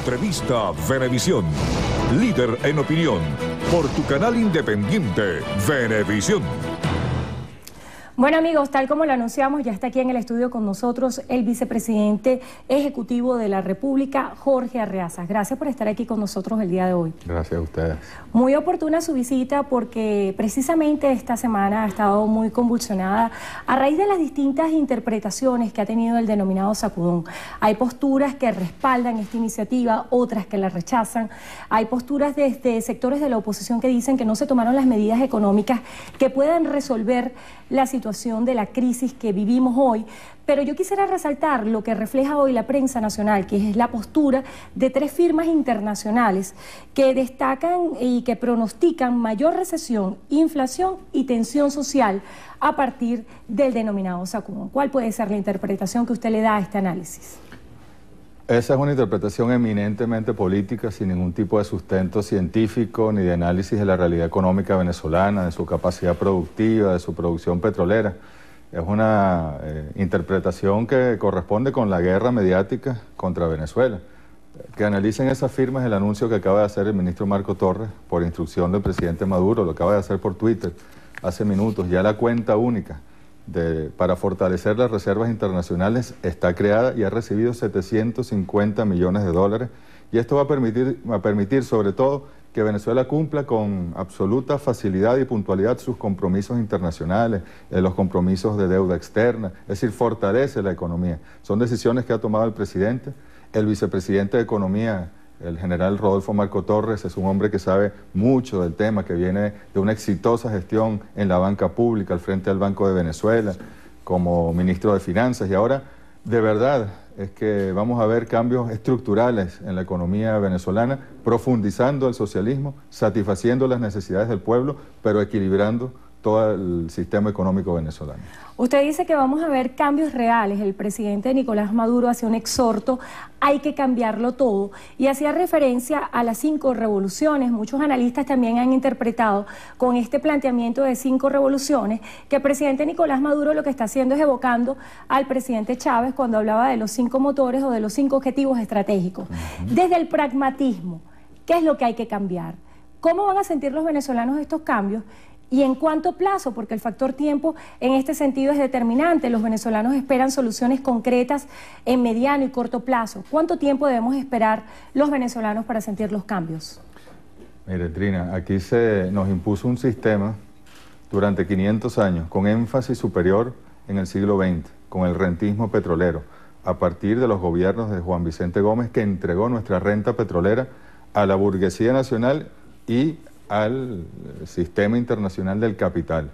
Entrevista Venevisión. Líder en opinión. Por tu canal independiente, Venevisión. Bueno amigos, tal como lo anunciamos, ya está aquí en el estudio con nosotros el vicepresidente ejecutivo de la República, Jorge Arreaza. Gracias por estar aquí con nosotros el día de hoy. Gracias a ustedes. Muy oportuna su visita porque precisamente esta semana ha estado muy convulsionada a raíz de las distintas interpretaciones que ha tenido el denominado sacudón. Hay posturas que respaldan esta iniciativa, otras que la rechazan. Hay posturas desde sectores de la oposición que dicen que no se tomaron las medidas económicas que puedan resolver la situación de la crisis que vivimos hoy, pero yo quisiera resaltar lo que refleja hoy la prensa nacional, que es la postura de 3 firmas internacionales que destacan y que pronostican mayor recesión, inflación y tensión social a partir del denominado sacudón. ¿Cuál puede ser la interpretación que usted le da a este análisis? Esa es una interpretación eminentemente política, sin ningún tipo de sustento científico ni de análisis de la realidad económica venezolana, de su capacidad productiva, de su producción petrolera. Es una interpretación que corresponde con la guerra mediática contra Venezuela. Que analicen esas firmas el anuncio que acaba de hacer el ministro Marco Torres por instrucción del presidente Maduro, lo acaba de hacer por Twitter hace minutos. Ya la cuenta única para fortalecer las reservas internacionales está creada y ha recibido 750 millones de dólares, y esto va a permitir sobre todo que Venezuela cumpla con absoluta facilidad y puntualidad sus compromisos internacionales, los compromisos de deuda externa, es decir, fortalece la economía. Son decisiones que ha tomado el presidente. El vicepresidente de Economía, el general Rodolfo Marco Torres, es un hombre que sabe mucho del tema, que viene de una exitosa gestión en la banca pública al frente del Banco de Venezuela, como ministro de Finanzas, y ahora de verdad es que vamos a ver cambios estructurales en la economía venezolana, profundizando el socialismo, satisfaciendo las necesidades del pueblo, pero equilibrando todo el sistema económico venezolano. Usted dice que vamos a ver cambios reales. El presidente Nicolás Maduro hacía un exhorto, hay que cambiarlo todo, y hacía referencia a las 5 revoluciones. Muchos analistas también han interpretado con este planteamiento de 5 revoluciones que el presidente Nicolás Maduro lo que está haciendo es evocando al presidente Chávez cuando hablaba de los 5 motores o de los 5 objetivos estratégicos. Desde el pragmatismo, ¿qué es lo que hay que cambiar? ¿Cómo van a sentir los venezolanos estos cambios? ¿Y en cuánto plazo? Porque el factor tiempo en este sentido es determinante. Los venezolanos esperan soluciones concretas en mediano y corto plazo. ¿Cuánto tiempo debemos esperar los venezolanos para sentir los cambios? Mire, Trina, aquí nos impuso un sistema durante 500 años con énfasis superior en el siglo XX, con el rentismo petrolero, a partir de los gobiernos de Juan Vicente Gómez, que entregó nuestra renta petrolera a la burguesía nacional y al sistema internacional del capital.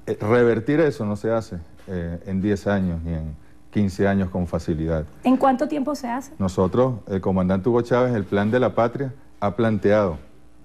Revertir eso no se hace en 10 años ni en 15 años con facilidad. ¿En cuánto tiempo se hace? Nosotros, el comandante Hugo Chávez, el plan de la patria ha planteado,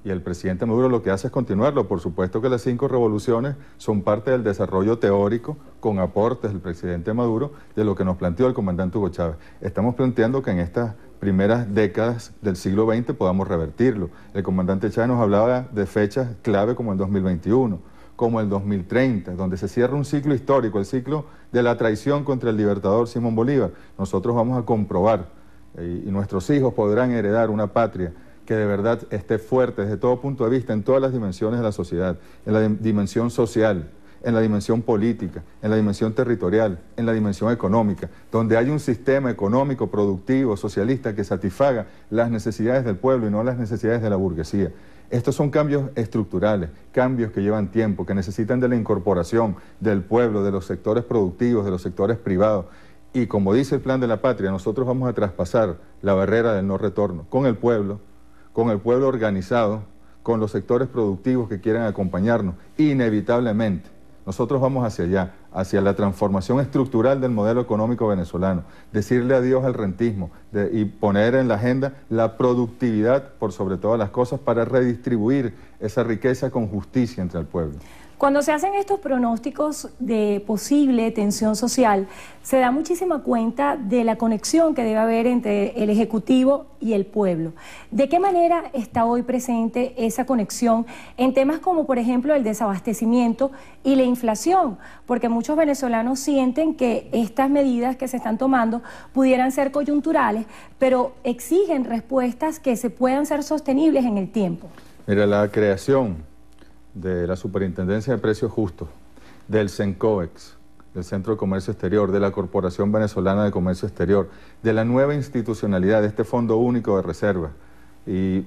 y el presidente Maduro lo que hace es continuarlo. Por supuesto que las 5 revoluciones son parte del desarrollo teórico, con aportes del presidente Maduro, de lo que nos planteó el comandante Hugo Chávez. Estamos planteando que en estas primeras décadas del siglo XX podamos revertirlo. El comandante Chávez nos hablaba de fechas clave como el 2021, como el 2030, donde se cierra un ciclo histórico, el ciclo de la traición contra el libertador Simón Bolívar. Nosotros vamos a comprobar, y nuestros hijos podrán heredar una patria que de verdad esté fuerte desde todo punto de vista, en todas las dimensiones de la sociedad, en la dimensión social, en la dimensión política, en la dimensión territorial, en la dimensión económica, donde hay un sistema económico, productivo, socialista que satisfaga las necesidades del pueblo y no las necesidades de la burguesía. Estos son cambios estructurales, cambios que llevan tiempo, que necesitan de la incorporación del pueblo, de los sectores productivos, de los sectores privados. Y como dice el Plan de la Patria, nosotros vamos a traspasar la barrera del no retorno con el pueblo organizado, con los sectores productivos que quieran acompañarnos, inevitablemente. Nosotros vamos hacia allá, hacia la transformación estructural del modelo económico venezolano, decirle adiós al rentismo y poner en la agenda la productividad por sobre todas las cosas para redistribuir esa riqueza con justicia entre el pueblo. Cuando se hacen estos pronósticos de posible tensión social, se da muchísima cuenta de la conexión que debe haber entre el Ejecutivo y el pueblo. ¿De qué manera está hoy presente esa conexión en temas como, por ejemplo, el desabastecimiento y la inflación? Porque muchos venezolanos sienten que estas medidas que se están tomando pudieran ser coyunturales, pero exigen respuestas que se puedan ser sostenibles en el tiempo. Mira, la creación de la Superintendencia de Precios Justos, del CENCOEX, del Centro de Comercio Exterior, de la Corporación Venezolana de Comercio Exterior, de la nueva institucionalidad, de este Fondo Único de Reserva. Y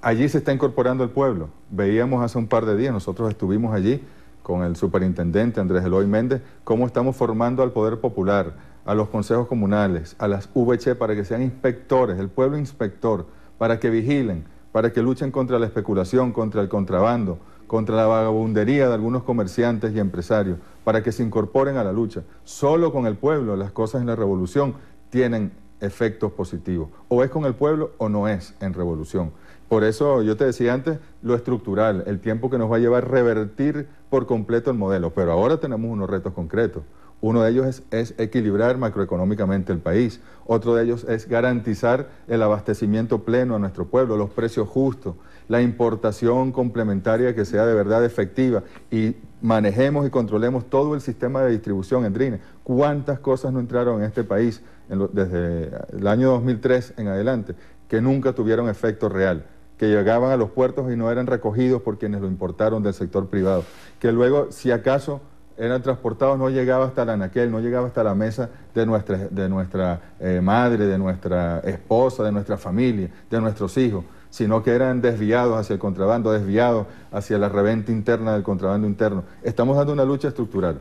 allí se está incorporando el pueblo. Veíamos hace un par de días, nosotros estuvimos allí con el superintendente Andrés Eloy Méndez, cómo estamos formando al Poder Popular, a los consejos comunales, a las VC para que sean inspectores, el pueblo inspector, para que vigilen, para que luchen contra la especulación, contra el contrabando, contra la vagabundería de algunos comerciantes y empresarios, para que se incorporen a la lucha. Solo con el pueblo las cosas en la revolución tienen efectos positivos. O es con el pueblo o no es en revolución. Por eso yo te decía antes, lo estructural, el tiempo que nos va a llevar a revertir por completo el modelo. Pero ahora tenemos unos retos concretos. Uno de ellos es equilibrar macroeconómicamente el país. Otro de ellos es garantizar el abastecimiento pleno a nuestro pueblo, los precios justos, la importación complementaria que sea de verdad efectiva y manejemos y controlemos todo el sistema de distribución en DRINE. ¿Cuántas cosas no entraron en este país desde el año 2003 en adelante que nunca tuvieron efecto real? Que llegaban a los puertos y no eran recogidos por quienes lo importaron del sector privado, que luego, si acaso eran transportados, no llegaba hasta el anaquel, no llegaba hasta la mesa de nuestra madre, de nuestra esposa, de nuestra familia, de nuestros hijos, sino que eran desviados hacia el contrabando, desviados hacia la reventa interna del contrabando interno. Estamos dando una lucha estructural,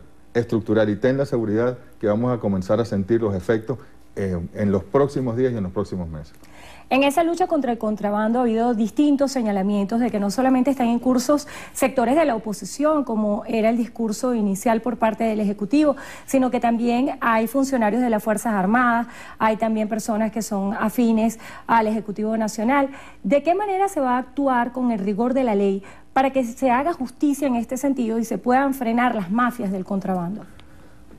y ten la seguridad que vamos a comenzar a sentir los efectos en los próximos días y en los próximos meses. En esa lucha contra el contrabando ha habido distintos señalamientos de que no solamente están en cursos sectores de la oposición, como era el discurso inicial por parte del Ejecutivo, sino que también hay funcionarios de las Fuerzas Armadas, hay también personas que son afines al Ejecutivo Nacional. ¿De qué manera se va a actuar con el rigor de la ley para que se haga justicia en este sentido y se puedan frenar las mafias del contrabando?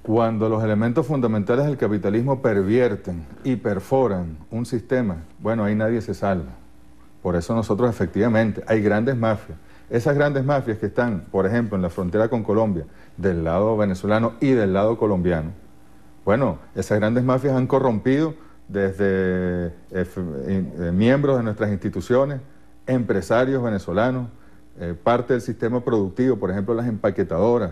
Cuando los elementos fundamentales del capitalismo pervierten y perforan un sistema, bueno, ahí nadie se salva. Por eso nosotros efectivamente, hay grandes mafias. Esas grandes mafias que están, por ejemplo, en la frontera con Colombia, del lado venezolano y del lado colombiano, bueno, esas grandes mafias han corrompido desde miembros de nuestras instituciones, empresarios venezolanos, parte del sistema productivo, por ejemplo, las empaquetadoras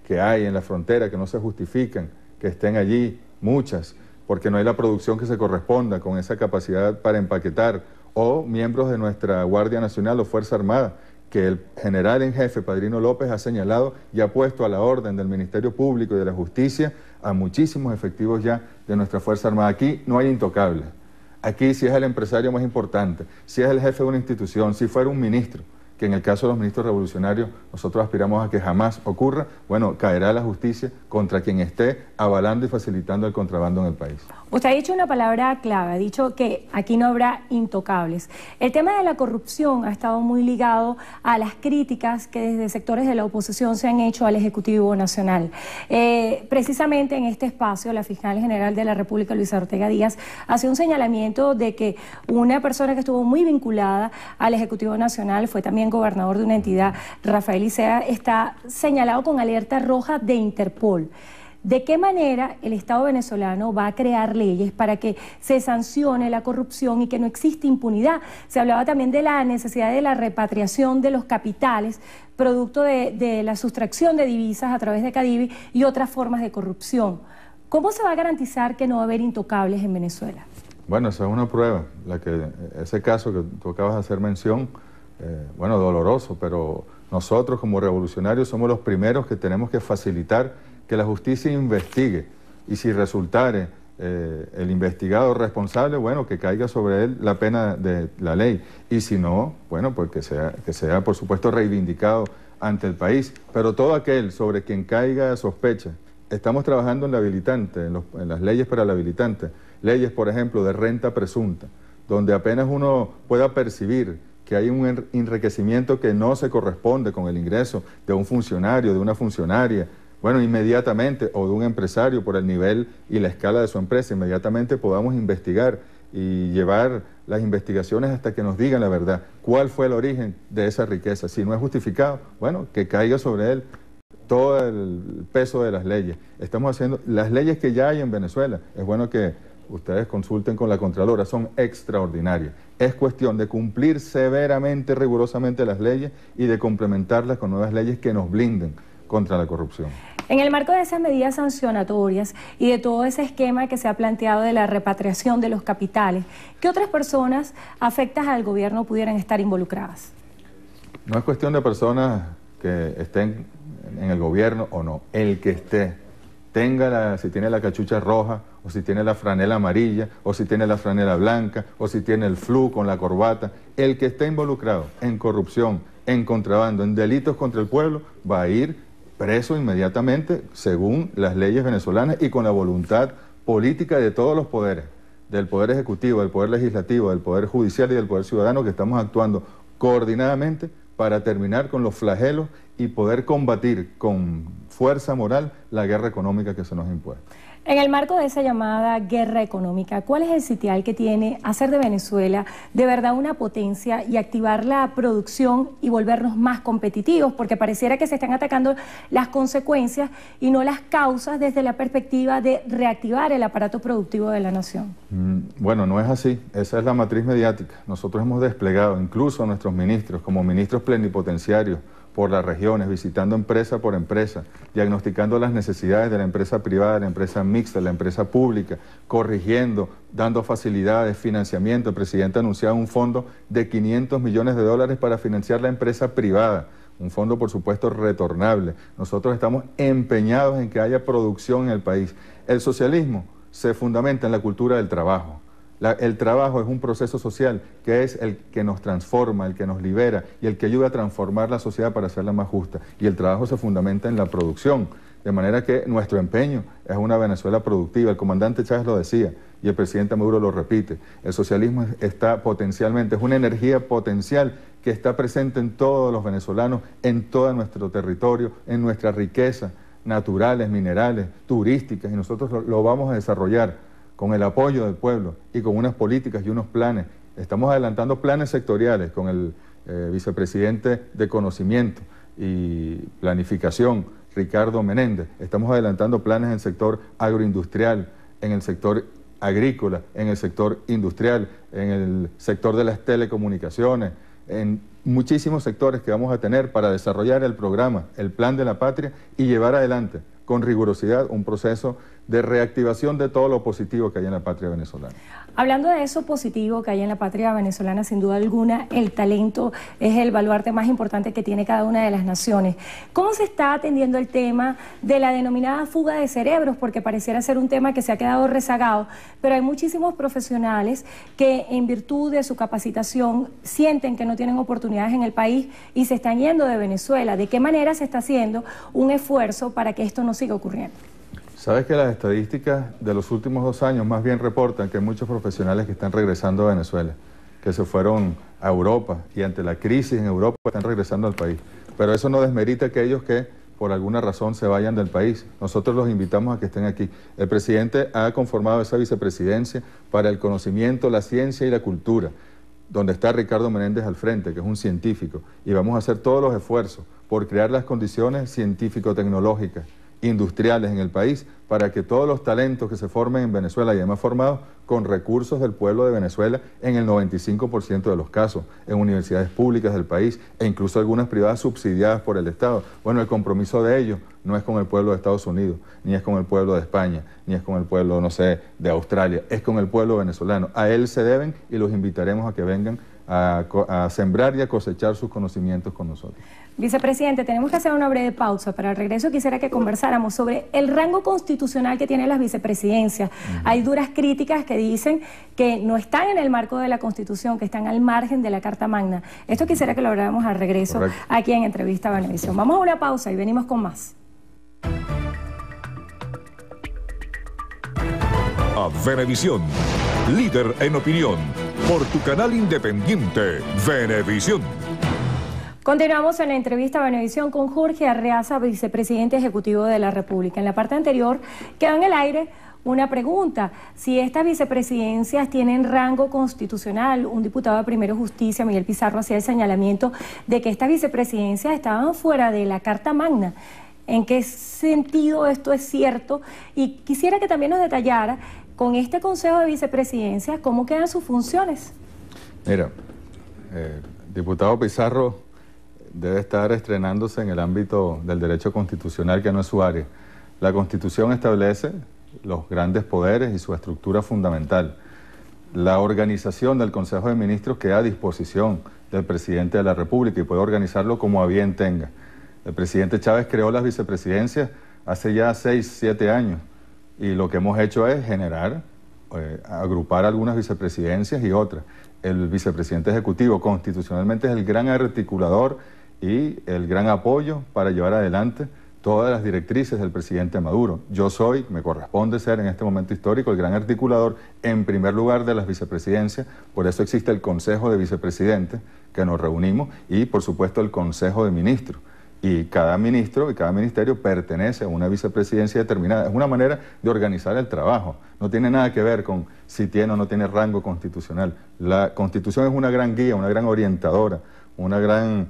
que hay en la frontera, que no se justifican, que estén allí muchas, porque no hay la producción que se corresponda con esa capacidad para empaquetar, o miembros de nuestra Guardia Nacional o Fuerza Armada, que el general en jefe, Padrino López, ha señalado y ha puesto a la orden del Ministerio Público y de la Justicia a muchísimos efectivos ya de nuestra Fuerza Armada. Aquí no hay intocables. Aquí, si es el empresario más importante, si es el jefe de una institución, si fuera un ministro, que en el caso de los ministros revolucionarios nosotros aspiramos a que jamás ocurra, bueno, caerá la justicia contra quien esté avalando y facilitando el contrabando en el país. Usted ha dicho una palabra clave, ha dicho que aquí no habrá intocables. El tema de la corrupción ha estado muy ligado a las críticas que desde sectores de la oposición se han hecho al Ejecutivo Nacional. Precisamente en este espacio, la fiscal general de la República, Luisa Ortega Díaz, hace un señalamiento de que una persona que estuvo muy vinculada al Ejecutivo Nacional, fue también gobernador de una entidad, Rafael Icea, está señalado con alerta roja de Interpol. ¿De qué manera el Estado venezolano va a crear leyes para que se sancione la corrupción y que no existe impunidad? Se hablaba también de la necesidad de la repatriación de los capitales, producto de la sustracción de divisas a través de Cadivi y otras formas de corrupción. ¿Cómo se va a garantizar que no va a haber intocables en Venezuela? Bueno, esa es una prueba. Ese caso que tú acabas de hacer mención, bueno, doloroso, pero nosotros como revolucionarios somos los primeros que tenemos que facilitar que la justicia investigue y si resultare el investigado responsable, bueno, que caiga sobre él la pena de la ley y si no, bueno, pues que sea por supuesto reivindicado ante el país, pero todo aquel sobre quien caiga sospecha. Estamos trabajando en la habilitante, en las leyes para la habilitante, leyes por ejemplo de renta presunta, donde apenas uno pueda percibir que hay un enriquecimiento que no se corresponde con el ingreso de un funcionario, de una funcionaria, bueno, inmediatamente, o de un empresario por el nivel y la escala de su empresa, inmediatamente podamos investigar y llevar las investigaciones hasta que nos digan la verdad. ¿Cuál fue el origen de esa riqueza? Si no es justificado, bueno, que caiga sobre él todo el peso de las leyes. Estamos haciendo las leyes que ya hay en Venezuela. Es bueno que ustedes consulten con la Contralora, son extraordinarias. Es cuestión de cumplir severamente, rigurosamente las leyes y de complementarlas con nuevas leyes que nos blinden contra la corrupción. En el marco de esas medidas sancionatorias y de todo ese esquema que se ha planteado de la repatriación de los capitales, ¿qué otras personas afectas al gobierno pudieran estar involucradas? No es cuestión de personas que estén en el gobierno o no, el que esté, si tiene la cachucha roja, o si tiene la franela amarilla, o si tiene la franela blanca, o si tiene el flu con la corbata, el que esté involucrado en corrupción, en contrabando, en delitos contra el pueblo, va a ir preso inmediatamente según las leyes venezolanas y con la voluntad política de todos los poderes, del Poder Ejecutivo, del Poder Legislativo, del Poder Judicial y del Poder Ciudadano, que estamos actuando coordinadamente para terminar con los flagelos y poder combatir con fuerza moral la guerra económica que se nos impone. En el marco de esa llamada guerra económica, ¿cuál es el sitial que tiene hacer de Venezuela de verdad una potencia y activar la producción y volvernos más competitivos? Porque pareciera que se están atacando las consecuencias y no las causas desde la perspectiva de reactivar el aparato productivo de la nación. Bueno, no es así. Esa es la matriz mediática. Nosotros hemos desplegado incluso a nuestros ministros como ministros plenipotenciarios por las regiones, visitando empresa por empresa, diagnosticando las necesidades de la empresa privada, de la empresa mixta, de la empresa pública, corrigiendo, dando facilidades, financiamiento. El presidente ha anunciado un fondo de $500 millones para financiar la empresa privada, un fondo por supuesto retornable. Nosotros estamos empeñados en que haya producción en el país. El socialismo se fundamenta en la cultura del trabajo. El trabajo es un proceso social que es el que nos transforma, el que nos libera y el que ayuda a transformar la sociedad para hacerla más justa. Y el trabajo se fundamenta en la producción, de manera que nuestro empeño es una Venezuela productiva. El comandante Chávez lo decía y el presidente Maduro lo repite. El socialismo está potencialmente, es una energía potencial que está presente en todos los venezolanos, en todo nuestro territorio, en nuestras riquezas naturales, minerales, turísticas, y nosotros lo vamos a desarrollar con el apoyo del pueblo y con unas políticas y unos planes. Estamos adelantando planes sectoriales con el vicepresidente de Conocimiento y Planificación, Ricardo Menéndez. Estamos adelantando planes en el sector agroindustrial, en el sector agrícola, en el sector industrial, en el sector de las telecomunicaciones, en muchísimos sectores que vamos a tener para desarrollar el programa, el Plan de la Patria y llevar adelante con rigurosidad un proceso de reactivación de todo lo positivo que hay en la patria venezolana. Hablando de eso positivo que hay en la patria venezolana, sin duda alguna, el talento es el baluarte más importante que tiene cada una de las naciones. ¿Cómo se está atendiendo el tema de la denominada fuga de cerebros? Porque pareciera ser un tema que se ha quedado rezagado, pero hay muchísimos profesionales que en virtud de su capacitación sienten que no tienen oportunidades en el país y se están yendo de Venezuela. ¿De qué manera se está haciendo un esfuerzo para que esto no siga ocurriendo? Sabes que las estadísticas de los últimos 2 años más bien reportan que hay muchos profesionales que están regresando a Venezuela, que se fueron a Europa y ante la crisis en Europa están regresando al país. Pero eso no desmerita a aquellos que por alguna razón se vayan del país. Nosotros los invitamos a que estén aquí. El presidente ha conformado esa vicepresidencia para el conocimiento, la ciencia y la cultura, donde está Ricardo Menéndez al frente, que es un científico, y vamos a hacer todos los esfuerzos por crear las condiciones científico-tecnológicas, industriales en el país, para que todos los talentos que se formen en Venezuela y además formados con recursos del pueblo de Venezuela en el 95% de los casos, en universidades públicas del país e incluso algunas privadas subsidiadas por el Estado. Bueno, el compromiso de ellos no es con el pueblo de Estados Unidos, ni es con el pueblo de España, ni es con el pueblo, no sé, de Australia, es con el pueblo venezolano. A él se deben y los invitaremos a que vengan a sembrar y a cosechar sus conocimientos con nosotros. Vicepresidente, tenemos que hacer una breve pausa. Para el regreso quisiera que conversáramos sobre el rango constitucional que tienen las vicepresidencias. Hay duras críticas que dicen que no están en el marco de la Constitución, que están al margen de la Carta Magna. Esto quisiera que lo habláramos al regreso. Correcto. Aquí en Entrevista a Venevisión. Vamos a una pausa y venimos con más. A Venevisión, líder en opinión. por tu canal independiente, Venevisión. Continuamos en la entrevista a Venevisión con Jorge Arreaza, vicepresidente ejecutivo de la República. En la parte anterior quedó en el aire una pregunta: si estas vicepresidencias tienen rango constitucional. Un diputado de Primero Justicia, Miguel Pizarro, hacía el señalamiento de que estas vicepresidencias estaban fuera de la Carta Magna. ¿En qué sentido esto es cierto? Y quisiera que también nos detallara, con este Consejo de Vicepresidencias, ¿cómo quedan sus funciones? Mira, diputado Pizarro debe estar estrenándose en el ámbito del derecho constitucional, que no es su área. La Constitución establece los grandes poderes y su estructura fundamental. La organización del Consejo de Ministros queda a disposición del presidente de la República y puede organizarlo como a bien tenga. El presidente Chávez creó las vicepresidencias hace ya 6, 7 años y lo que hemos hecho es generar, agrupar algunas vicepresidencias y otras. El vicepresidente ejecutivo constitucionalmente es el gran articulador y el gran apoyo para llevar adelante todas las directrices del presidente Maduro. Yo soy, me corresponde ser en este momento histórico, el gran articulador en primer lugar de las vicepresidencias. Por eso existe el Consejo de Vicepresidentes, que nos reunimos, y por supuesto el Consejo de Ministros. Y cada ministro y cada ministerio pertenece a una vicepresidencia determinada. Es una manera de organizar el trabajo. No tiene nada que ver con si tiene o no tiene rango constitucional. La Constitución es una gran guía, una gran orientadora, una gran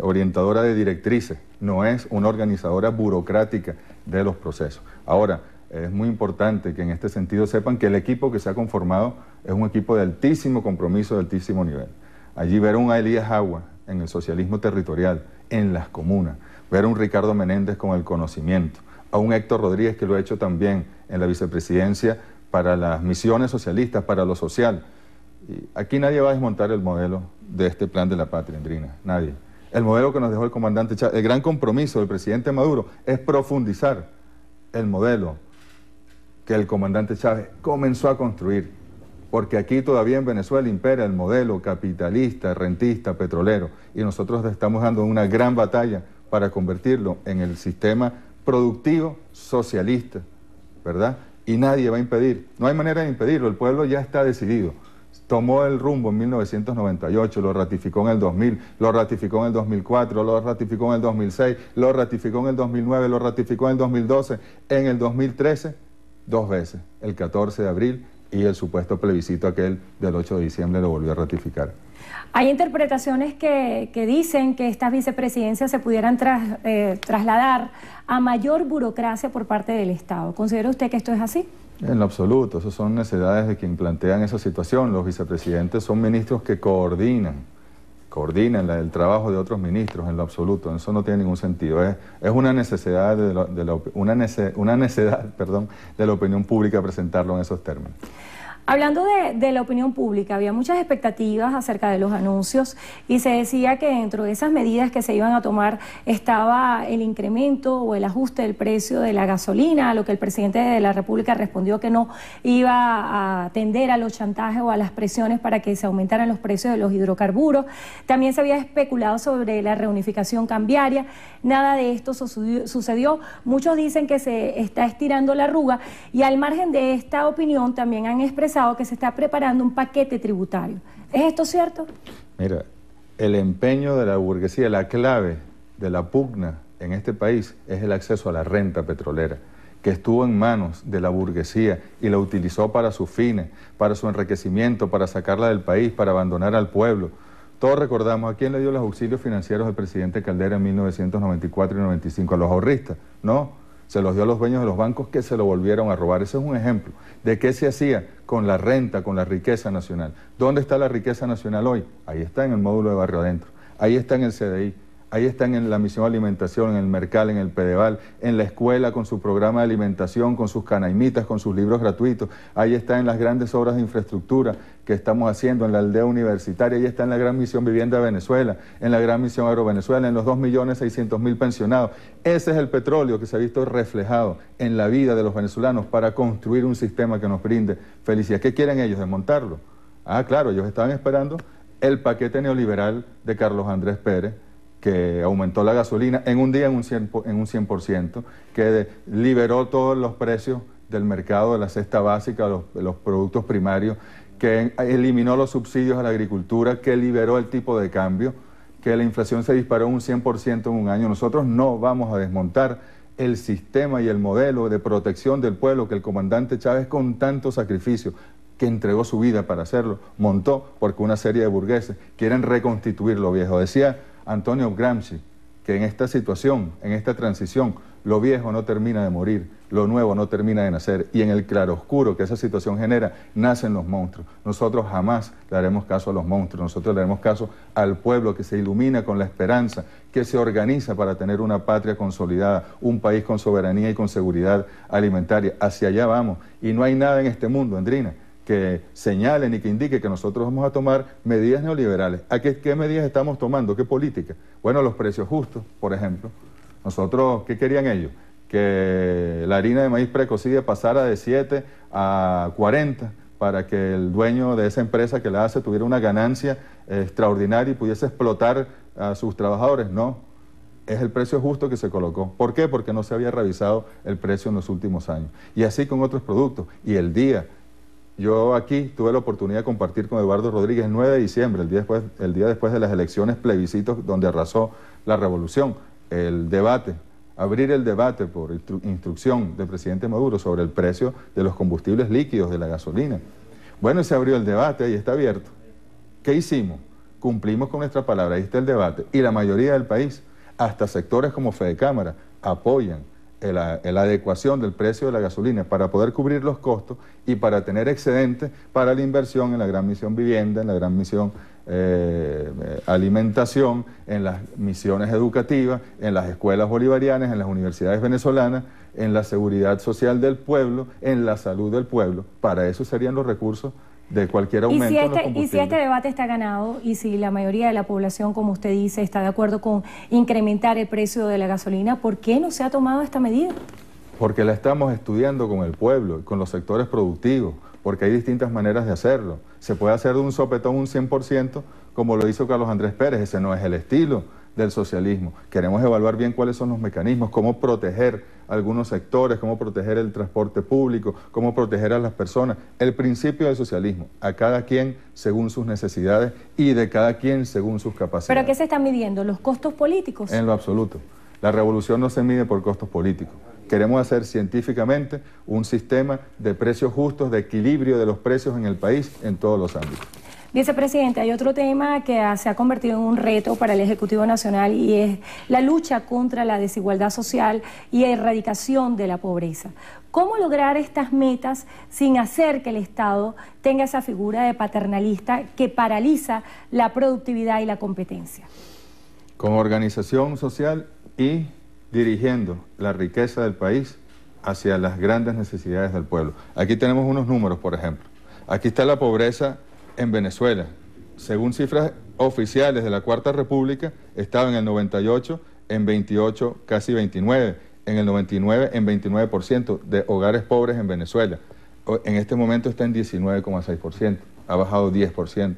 orientadora de directrices. No es una organizadora burocrática de los procesos. Ahora, es muy importante que en este sentido sepan que el equipo que se ha conformado es un equipo de altísimo compromiso, de altísimo nivel. Allí ver a Elías Agua en el socialismo territorial, en las comunas, ver a un Ricardo Menéndez con el conocimiento, a un Héctor Rodríguez que lo ha hecho también en la vicepresidencia para las misiones socialistas, para lo social. Y aquí nadie va a desmontar el modelo de este plan de la patria, Andrina, nadie. El modelo que nos dejó el comandante Chávez, el gran compromiso del presidente Maduro es profundizar el modelo que el comandante Chávez comenzó a construir, porque aquí todavía en Venezuela impera el modelo capitalista, rentista, petrolero, y nosotros estamos dando una gran batalla para convertirlo en el sistema productivo socialista, ¿verdad? Y nadie va a impedir, no hay manera de impedirlo, el pueblo ya está decidido. Tomó el rumbo en 1998, lo ratificó en el 2000, lo ratificó en el 2004, lo ratificó en el 2006, lo ratificó en el 2009, lo ratificó en el 2012, en el 2013, 2 veces, el 14 de abril y el supuesto plebiscito aquel del 8 de diciembre lo volvió a ratificar. Hay interpretaciones que dicen que estas vicepresidencias se pudieran trasladar a mayor burocracia por parte del Estado. ¿Considera usted que esto es así? En lo absoluto, esas son necesidades de quien plantean esa situación. Los vicepresidentes son ministros que coordinan el trabajo de otros ministros, en lo absoluto. Eso no tiene ningún sentido. Es una necesidad una necedad de la opinión pública presentarlo en esos términos. Hablando de la opinión pública, había muchas expectativas acerca de los anuncios y se decía que dentro de esas medidas que se iban a tomar estaba el incremento o el ajuste del precio de la gasolina, a lo que el presidente de la República respondió que no iba a atender a los chantajes o a las presiones para que se aumentaran los precios de los hidrocarburos. También se había especulado sobre la reunificación cambiaria. Nada de esto sucedió. Muchos dicen que se está estirando la arruga y al margen de esta opinión también han expresado que se está preparando un paquete tributario. ¿Es esto cierto? Mira, el empeño de la burguesía, la clave de la pugna en este país es el acceso a la renta petrolera, que estuvo en manos de la burguesía y la utilizó para sus fines, para su enriquecimiento, para sacarla del país, para abandonar al pueblo. Todos recordamos a quién le dio los auxilios financieros al presidente Caldera en 1994 y 95, a los ahorristas, ¿no? Se los dio a los dueños de los bancos que se lo volvieron a robar. Ese es un ejemplo de qué se hacía con la renta, con la riqueza nacional. ¿Dónde está la riqueza nacional hoy? Ahí está en el módulo de Barrio Adentro, ahí está en el CDI, ahí están en la misión alimentación, en el Mercal, en el Pedeval, en la escuela con su programa de alimentación, con sus canaimitas, con sus libros gratuitos, ahí está en las grandes obras de infraestructura que estamos haciendo, en la aldea universitaria, ahí está en la gran misión Vivienda Venezuela, en la gran misión Agrovenezuela, en los 2.600.000 pensionados. Ese es el petróleo que se ha visto reflejado en la vida de los venezolanos para construir un sistema que nos brinde felicidad. ¿Qué quieren ellos? ¿Desmontarlo? Ah, claro, ellos estaban esperando el paquete neoliberal de Carlos Andrés Pérez, que aumentó la gasolina en un día en un 100%, que liberó todos los precios del mercado de la cesta básica, los productos primarios, que eliminó los subsidios a la agricultura, que liberó el tipo de cambio, que la inflación se disparó un 100% en un año. Nosotros no vamos a desmontar el sistema y el modelo de protección del pueblo que el comandante Chávez, con tanto sacrificio, que entregó su vida para hacerlo, montó, porque una serie de burgueses quieren reconstituir lo viejo. Decía Antonio Gramsci que en esta situación, en esta transición, lo viejo no termina de morir, lo nuevo no termina de nacer, y en el claroscuro que esa situación genera, nacen los monstruos. Nosotros jamás le haremos caso a los monstruos, nosotros le haremos caso al pueblo que se ilumina con la esperanza, que se organiza para tener una patria consolidada, un país con soberanía y con seguridad alimentaria. Hacia allá vamos, y no hay nada en este mundo, Andrina, que señalen y que indique que nosotros vamos a tomar medidas neoliberales. ¿A qué medidas estamos tomando? ¿Qué política? Bueno, los precios justos, por ejemplo. Nosotros, ¿qué querían ellos? Que la harina de maíz precocida pasara de 7 a 40 para que el dueño de esa empresa que la hace tuviera una ganancia extraordinaria y pudiese explotar a sus trabajadores. No, es el precio justo que se colocó. ¿Por qué? Porque no se había revisado el precio en los últimos años. Y así con otros productos. Y el día, yo aquí tuve la oportunidad de compartir con Eduardo Rodríguez el 9 de diciembre, el día después de las elecciones plebiscitos donde arrasó la revolución, el debate, abrir el debate por instrucción del presidente Maduro sobre el precio de los combustibles líquidos, de la gasolina. Bueno, se abrió el debate, ahí está abierto. ¿Qué hicimos? Cumplimos con nuestra palabra, ahí está el debate. Y la mayoría del país, hasta sectores como Fedecámara, apoyan la adecuación del precio de la gasolina para poder cubrir los costos y para tener excedente para la inversión en la gran misión vivienda, en la gran misión alimentación, en las misiones educativas, en las escuelas bolivarianas, en las universidades venezolanas, en la seguridad social del pueblo, en la salud del pueblo. Para eso serían los recursos de cualquier aumento en los combustibles. Y si este debate está ganado y si la mayoría de la población, como usted dice, está de acuerdo con incrementar el precio de la gasolina, ¿por qué no se ha tomado esta medida? Porque la estamos estudiando con el pueblo, con los sectores productivos, porque hay distintas maneras de hacerlo. Se puede hacer de un sopetón un 100%, como lo hizo Carlos Andrés Pérez. Ese no es el estilo del socialismo. Queremos evaluar bien cuáles son los mecanismos, cómo proteger algunos sectores, cómo proteger el transporte público, cómo proteger a las personas. El principio del socialismo, a cada quien según sus necesidades y de cada quien según sus capacidades. ¿Pero qué se están midiendo? ¿Los costos políticos? En lo absoluto. La revolución no se mide por costos políticos. Queremos hacer científicamente un sistema de precios justos, de equilibrio de los precios en el país en todos los ámbitos. Vicepresidente, hay otro tema que se ha convertido en un reto para el Ejecutivo Nacional y es la lucha contra la desigualdad social y erradicación de la pobreza. ¿Cómo lograr estas metas sin hacer que el Estado tenga esa figura de paternalista que paraliza la productividad y la competencia? Con organización social y dirigiendo la riqueza del país hacia las grandes necesidades del pueblo. Aquí tenemos unos números, por ejemplo. Aquí está la pobreza en Venezuela. Según cifras oficiales de la Cuarta República, estaba en el 98 en 28, casi 29, en el 99 en 29% de hogares pobres en Venezuela. En este momento está en 19,6%, ha bajado 10%.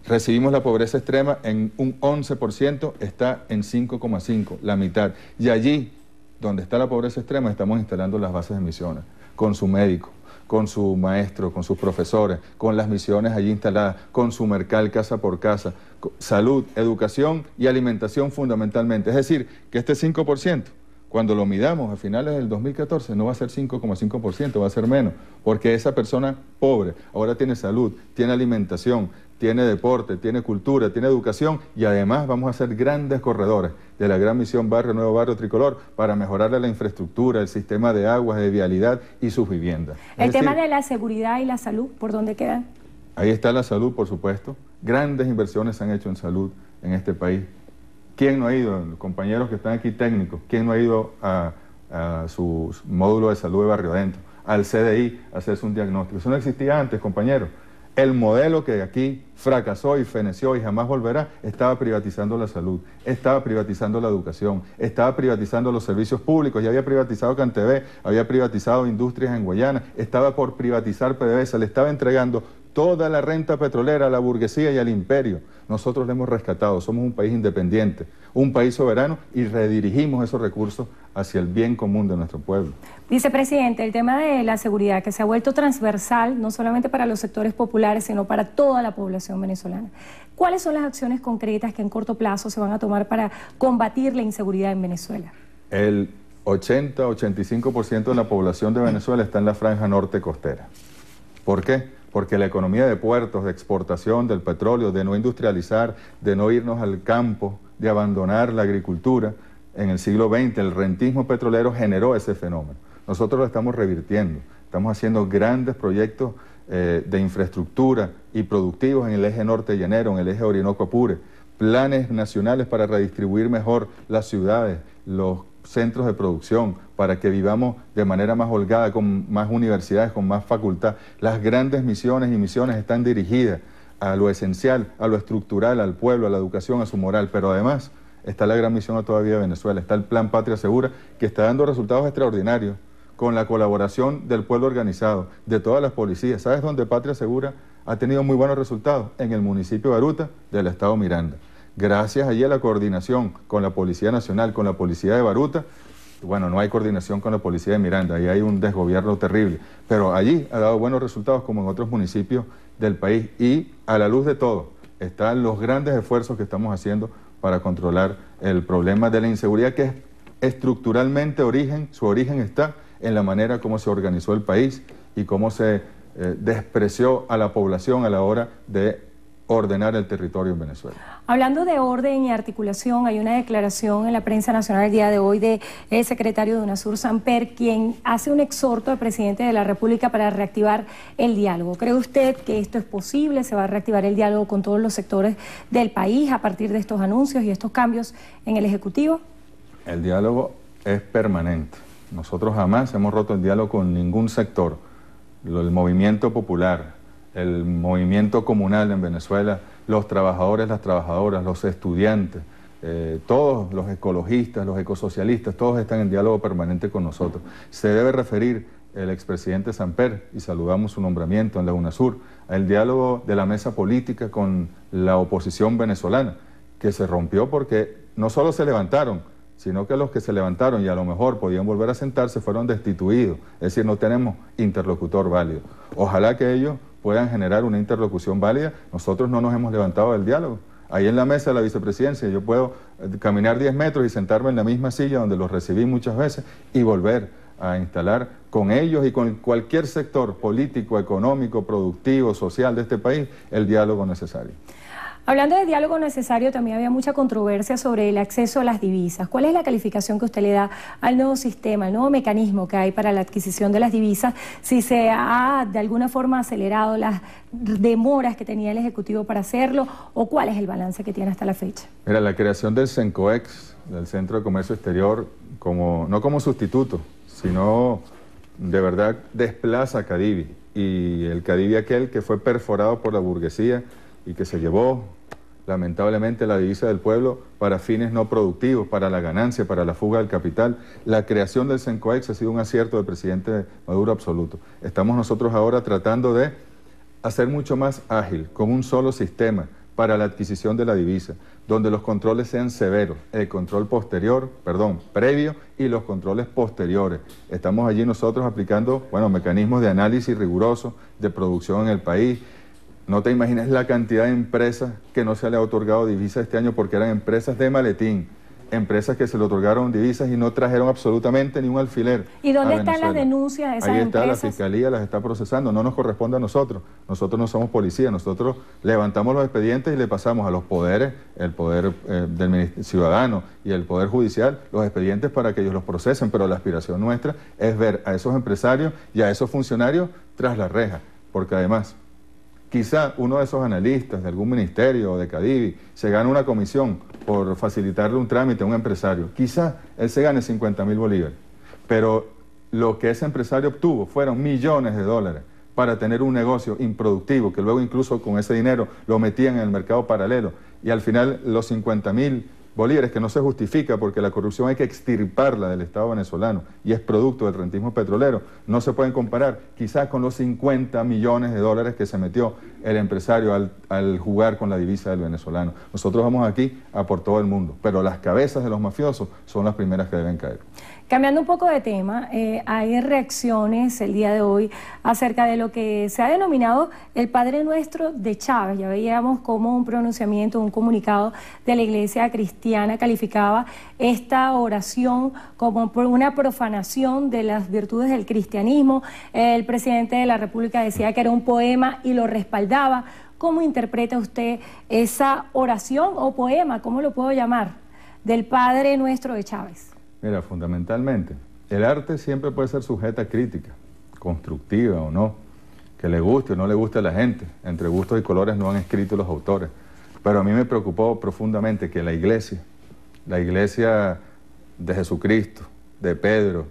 Recibimos la pobreza extrema en un 11%, está en 5,5%, la mitad. Y allí, donde está la pobreza extrema, estamos instalando las bases de misiones, con su médico, con su maestro, con sus profesores, con las misiones allí instaladas, con su mercal casa por casa, salud, educación y alimentación fundamentalmente. Es decir, que este 5%, cuando lo midamos a finales del 2014, no va a ser 5,5%, va a ser menos, porque esa persona pobre ahora tiene salud, tiene alimentación, tiene deporte, tiene cultura, tiene educación y además vamos a ser grandes corredores de la gran misión Barrio Nuevo Barrio Tricolor para mejorarle la infraestructura, el sistema de aguas, de vialidad y sus viviendas. El tema de la seguridad y la salud, ¿por dónde quedan? Ahí está la salud, por supuesto. Grandes inversiones se han hecho en salud en este país. ¿Quién no ha ido, los compañeros que están aquí técnicos, quién no ha ido a su módulo de salud de Barrio Adentro, al CDI, a hacerse un diagnóstico? Eso no existía antes, compañeros. El modelo que aquí fracasó y feneció y jamás volverá, estaba privatizando la salud, estaba privatizando la educación, estaba privatizando los servicios públicos, ya había privatizado CanTV, había privatizado industrias en Guayana, estaba por privatizar PDVSA, le estaba entregando toda la renta petrolera a la burguesía y al imperio. Nosotros la hemos rescatado, somos un país independiente, un país soberano y redirigimos esos recursos hacia el bien común de nuestro pueblo. Vicepresidente, el tema de la seguridad que se ha vuelto transversal, no solamente para los sectores populares, sino para toda la población venezolana. ¿Cuáles son las acciones concretas que en corto plazo se van a tomar para combatir la inseguridad en Venezuela? El 80-85% de la población de Venezuela está en la franja norte costera. ¿Por qué? Porque la economía de puertos, de exportación del petróleo, de no industrializar, de no irnos al campo, de abandonar la agricultura, en el siglo XX el rentismo petrolero generó ese fenómeno. Nosotros lo estamos revirtiendo, estamos haciendo grandes proyectos de infraestructura y productivos en el eje norte llanero, en el eje Orinoco-Apure, planes nacionales para redistribuir mejor las ciudades, los centros de producción, para que vivamos de manera más holgada, con más universidades, con más facultad. Las grandes misiones y misiones están dirigidas a lo esencial, a lo estructural, al pueblo, a la educación, a su moral, pero además está la gran misión a todavía de Venezuela, está el Plan Patria Segura, que está dando resultados extraordinarios, con la colaboración del pueblo organizado, de todas las policías. ¿Sabes dónde Patria Segura ha tenido muy buenos resultados? En el municipio de Baruta, del estado Miranda. Gracias allí a la coordinación con la Policía Nacional, con la Policía de Baruta. Bueno, no hay coordinación con la Policía de Miranda, ahí hay un desgobierno terrible, pero allí ha dado buenos resultados como en otros municipios del país, y a la luz de todo están los grandes esfuerzos que estamos haciendo para controlar el problema de la inseguridad, que es estructuralmente su origen está en la manera como se organizó el país y cómo se despreció a la población a la hora de ordenar el territorio en Venezuela. Hablando de orden y articulación, hay una declaración en la prensa nacional el día de hoy del secretario de UNASUR, Samper, quien hace un exhorto al presidente de la República para reactivar el diálogo. ¿Cree usted que esto es posible? ¿Se va a reactivar el diálogo con todos los sectores del país a partir de estos anuncios y estos cambios en el Ejecutivo? El diálogo es permanente. Nosotros jamás hemos roto el diálogo con ningún sector. El movimiento popular, el movimiento comunal en Venezuela, los trabajadores, las trabajadoras, los estudiantes, todos los ecologistas, los ecosocialistas, todos están en diálogo permanente con nosotros. Se debe referir el expresidente Samper, y saludamos su nombramiento en la UNASUR, al diálogo de la mesa política con la oposición venezolana, que se rompió porque no solo se levantaron, sino que los que se levantaron y a lo mejor podían volver a sentarse fueron destituidos, es decir, no tenemos interlocutor válido. Ojalá que ellos puedan generar una interlocución válida. Nosotros no nos hemos levantado del diálogo. Ahí en la mesa de la vicepresidencia yo puedo caminar 10 metros y sentarme en la misma silla donde los recibí muchas veces y volver a instalar con ellos y con cualquier sector político, económico, productivo, social de este país el diálogo necesario. Hablando de diálogo necesario, también había mucha controversia sobre el acceso a las divisas. ¿Cuál es la calificación que usted le da al nuevo sistema, al nuevo mecanismo que hay para la adquisición de las divisas? Si se ha de alguna forma acelerado las demoras que tenía el Ejecutivo para hacerlo, o cuál es el balance que tiene hasta la fecha. Mira, la creación del CENCOEX, del Centro de Comercio Exterior, no como sustituto, sino de verdad desplaza a Cadivi. Y el Cadivi aquel que fue perforado por la burguesía y que se llevó lamentablemente la divisa del pueblo para fines no productivos, para la ganancia, para la fuga del capital. La creación del CENCOEX ha sido un acierto del presidente Maduro absoluto. Estamos nosotros ahora tratando de hacer mucho más ágil, con un solo sistema para la adquisición de la divisa, donde los controles sean severos, el control previo y los controles posteriores. Estamos allí nosotros aplicando, mecanismos de análisis rigurosos de producción en el país. No te imaginas la cantidad de empresas que no se le ha otorgado divisa este año porque eran empresas de maletín, empresas que se le otorgaron divisas y no trajeron absolutamente ni un alfiler. ¿Y dónde están las denuncias de esas empresas? Ahí está, la Fiscalía las está procesando, no nos corresponde a nosotros. Nosotros no somos policía, nosotros levantamos los expedientes y le pasamos a los poderes, el poder del ciudadano y el poder judicial, los expedientes para que ellos los procesen, pero la aspiración nuestra es ver a esos empresarios y a esos funcionarios tras la reja, porque además quizá uno de esos analistas de algún ministerio o de Cadivi se gane una comisión por facilitarle un trámite a un empresario. Quizá él se gane 50.000 bolívares, pero lo que ese empresario obtuvo fueron millones de dólares para tener un negocio improductivo, que luego incluso con ese dinero lo metían en el mercado paralelo, y al final los 50.000 Bolívar es que no se justifica porque la corrupción hay que extirparla del Estado venezolano y es producto del rentismo petrolero. No se pueden comparar quizás con los 50 millones de dólares que se metió el empresario al jugar con la divisa del venezolano. Nosotros vamos aquí a por todo el mundo, pero las cabezas de los mafiosos son las primeras que deben caer. Cambiando un poco de tema, hay reacciones el día de hoy acerca de lo que se ha denominado el Padre Nuestro de Chávez. Ya veíamos cómo un pronunciamiento, un comunicado de la Iglesia Cristiana calificaba esta oración como una profanación de las virtudes del cristianismo. El presidente de la República decía que era un poema y lo respaldaba. ¿Cómo interpreta usted esa oración o poema, cómo lo puedo llamar, del Padre Nuestro de Chávez? Mira, fundamentalmente, el arte siempre puede ser sujeta a crítica, constructiva o no, que le guste o no le guste a la gente. Entre gustos y colores no han escrito los autores. Pero a mí me preocupó profundamente que la iglesia de Jesucristo, de Pedro,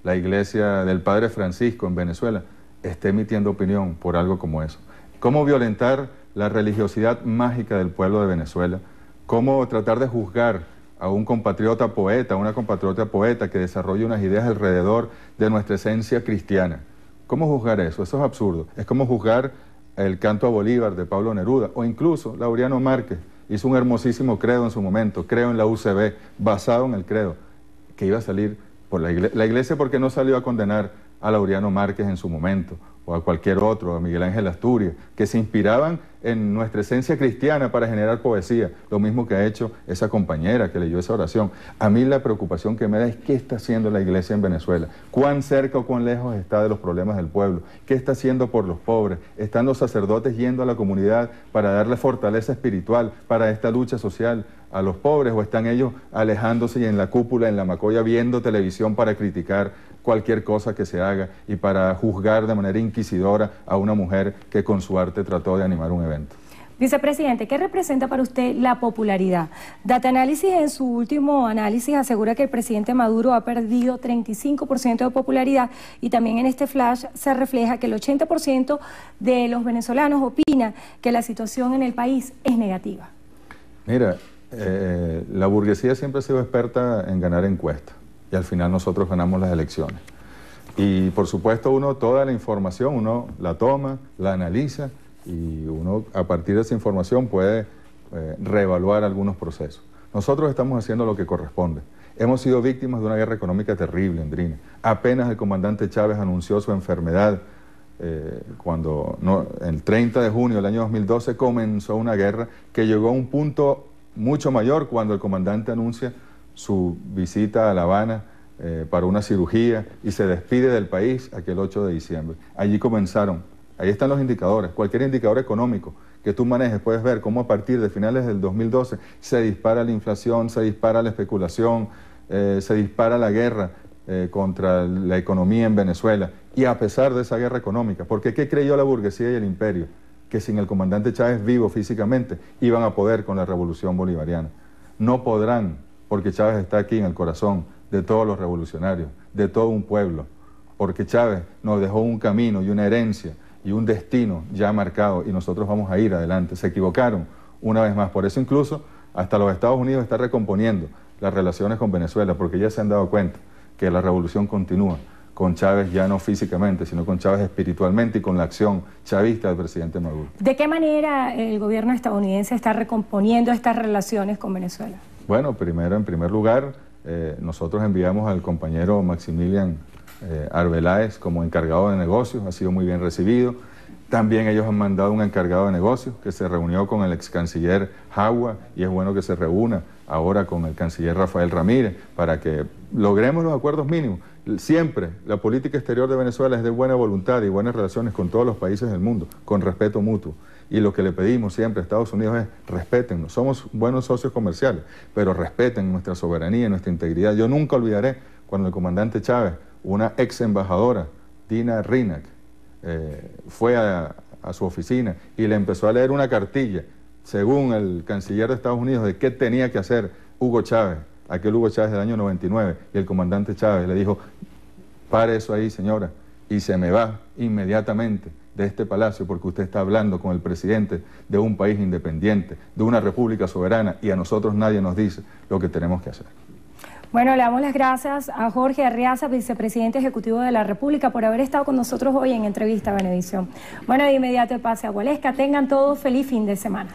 la iglesia del Padre Francisco en Venezuela, esté emitiendo opinión por algo como eso. ¿Cómo violentar la religiosidad mágica del pueblo de Venezuela? ¿Cómo tratar de juzgar a un compatriota poeta, a una compatriota poeta que desarrolla unas ideas alrededor de nuestra esencia cristiana? ¿Cómo juzgar eso? Eso es absurdo. Es como juzgar el canto a Bolívar de Pablo Neruda, o incluso Laureano Márquez hizo un hermosísimo credo en su momento, creo en la UCB, basado en el credo, que iba a salir por la iglesia porque no salió a condenar a Laureano Márquez en su momento, o a cualquier otro, a Miguel Ángel Asturias, que se inspiraban en nuestra esencia cristiana para generar poesía, lo mismo que ha hecho esa compañera que leyó esa oración. A mí la preocupación que me da es qué está haciendo la iglesia en Venezuela, cuán cerca o cuán lejos está de los problemas del pueblo, qué está haciendo por los pobres, están los sacerdotes yendo a la comunidad para darle fortaleza espiritual para esta lucha social a los pobres, o están ellos alejándose y en la cúpula, en la Macoya, viendo televisión para criticar cualquier cosa que se haga y para juzgar de manera inquisidora a una mujer que con su arte trató de animar un evento. Vicepresidente, ¿qué representa para usted la popularidad? Data Análisis en su último análisis asegura que el presidente Maduro ha perdido 35% de popularidad y también en este flash se refleja que el 80% de los venezolanos opina que la situación en el país es negativa. Mira, la burguesía siempre ha sido experta en ganar encuestas y al final nosotros ganamos las elecciones. Y por supuesto toda la información uno la toma, la analiza y uno a partir de esa información puede reevaluar algunos procesos. Nosotros estamos haciendo lo que corresponde. Hemos sido víctimas de una guerra económica terrible, Andrina. Apenas el comandante Chávez anunció su enfermedad, el 30 de junio del año 2012 comenzó una guerra que llegó a un punto mucho mayor cuando el comandante anuncia su visita a La Habana para una cirugía y se despide del país aquel 8 de diciembre. Allí comenzaron, ahí están los indicadores, cualquier indicador económico que tú manejes, puedes ver cómo a partir de finales del 2012 se dispara la inflación, se dispara la especulación, se dispara la guerra contra la economía en Venezuela. Y a pesar de esa guerra económica, porque ¿qué creyó la burguesía y el imperio? Que sin el comandante Chávez vivo físicamente iban a poder con la revolución bolivariana. No podrán, porque Chávez está aquí en el corazón de todos los revolucionarios, de todo un pueblo, porque Chávez nos dejó un camino y una herencia y un destino ya marcado y nosotros vamos a ir adelante. Se equivocaron una vez más, por eso incluso hasta los Estados Unidos están recomponiendo las relaciones con Venezuela, porque ya se han dado cuenta que la revolución continúa con Chávez ya no físicamente, sino con Chávez espiritualmente y con la acción chavista del presidente Maduro. ¿De qué manera el gobierno estadounidense está recomponiendo estas relaciones con Venezuela? Bueno, en primer lugar, nosotros enviamos al compañero Maximilian Arbeláez como encargado de negocios, ha sido muy bien recibido. También ellos han mandado un encargado de negocios que se reunió con el ex canciller Jagua y es bueno que se reúna ahora con el canciller Rafael Ramírez para que logremos los acuerdos mínimos. Siempre la política exterior de Venezuela es de buena voluntad y buenas relaciones con todos los países del mundo, con respeto mutuo. Y lo que le pedimos siempre a Estados Unidos es respétennos. Somos buenos socios comerciales, pero respeten nuestra soberanía y nuestra integridad. Yo nunca olvidaré cuando el comandante Chávez, una ex embajadora, Dina Rinac, fue a su oficina y le empezó a leer una cartilla, según el canciller de Estados Unidos, de qué tenía que hacer Hugo Chávez, aquel Hugo Chávez del año 99, y el comandante Chávez le dijo, pare eso ahí, señora, y se me va inmediatamente de este palacio, porque usted está hablando con el presidente de un país independiente, de una república soberana, y a nosotros nadie nos dice lo que tenemos que hacer. Bueno, le damos las gracias a Jorge Arriaza, vicepresidente ejecutivo de la República, por haber estado con nosotros hoy en Entrevista Venevisión. Bueno, de inmediato el pase a Gualesca. Tengan todos feliz fin de semana.